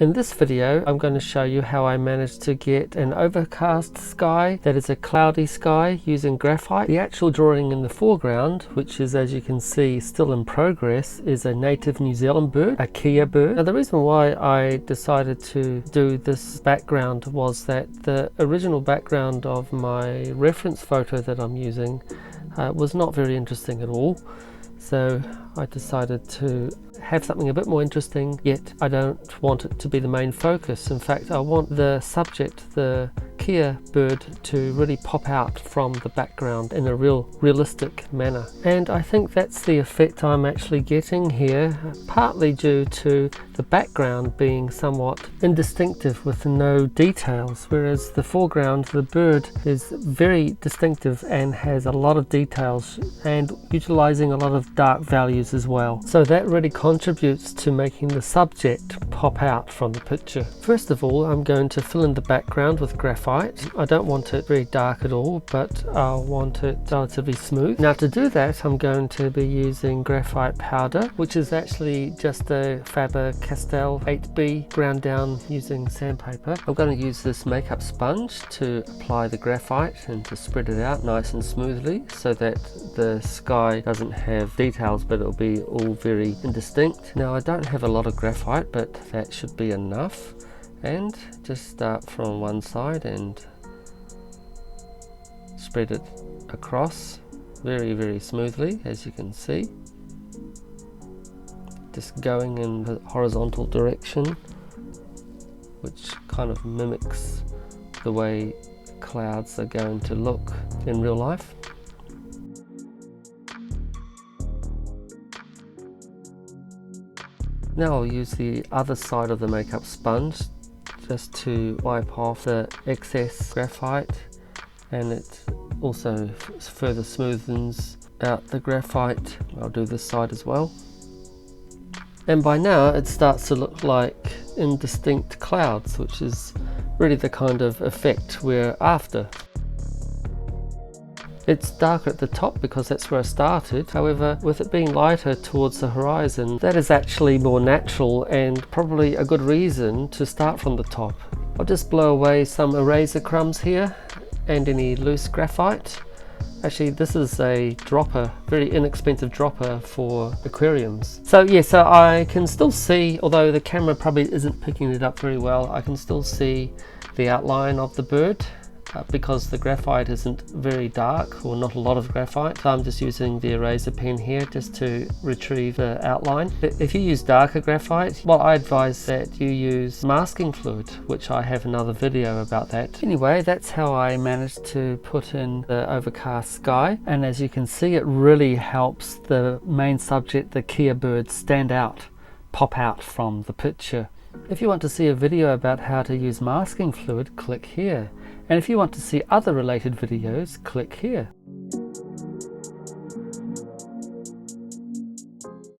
In this video, I'm going to show you how I managed to get an overcast sky that is a cloudy sky using graphite. The actual drawing in the foreground, which is, as you can see, still in progress, is a native New Zealand bird, a kea bird. Now the reason why I decided to do this background was that the original background of my reference photo that I'm using was not very interesting at all. So I decided to have something a bit more interesting, yet I don't want it to be the main focus. In fact, I want the subject, the kea bird, to really pop out from the background in a realistic manner. And I think that's the effect I'm actually getting here, partly due to the background being somewhat indistinctive with no details, whereas the foreground, the bird, is very distinctive and has a lot of details and utilizing a lot of dark values as well. So that really contributes to making the subject pop out from the picture. First of all, I'm going to fill in the background with graphite. I don't want it very dark at all, but I want it relatively smooth. Now to do that, I'm going to be using graphite powder, which is actually just a Faber-Castell 8B ground down using sandpaper. I'm going to use this makeup sponge to apply the graphite and to spread it out nice and smoothly so that the sky doesn't have details, but it'll be all very indistinct. Now I don't have a lot of graphite, but that should be enough. And just start from one side and spread it across very smoothly, as you can see. Just going in the horizontal direction, which kind of mimics the way clouds are going to look in real life. Now I'll use the other side of the makeup sponge just to wipe off the excess graphite, and it also further smoothens out the graphite. I'll do this side as well. And by now it starts to look like indistinct clouds, which is really the kind of effect we're after. It's darker at the top because that's where I started. However, with it being lighter towards the horizon, that is actually more natural and probably a good reason to start from the top. I'll just blow away some eraser crumbs here and any loose graphite. Actually, this is a dropper, very inexpensive dropper for aquariums. So I can still see, although the camera probably isn't picking it up very well, I can still see the outline of the bird. Because the graphite isn't very dark, or not a lot of graphite, so I'm just using the eraser pen here just to retrieve the outline. If you use darker graphite, well, I advise that you use masking fluid, which I have another video about that. Anyway, that's how I managed to put in the overcast sky, and as you can see, it really helps the main subject, the kea bird, stand out, pop out from the picture. If you want to see a video about how to use masking fluid, click here. And if you want to see other related videos, click here.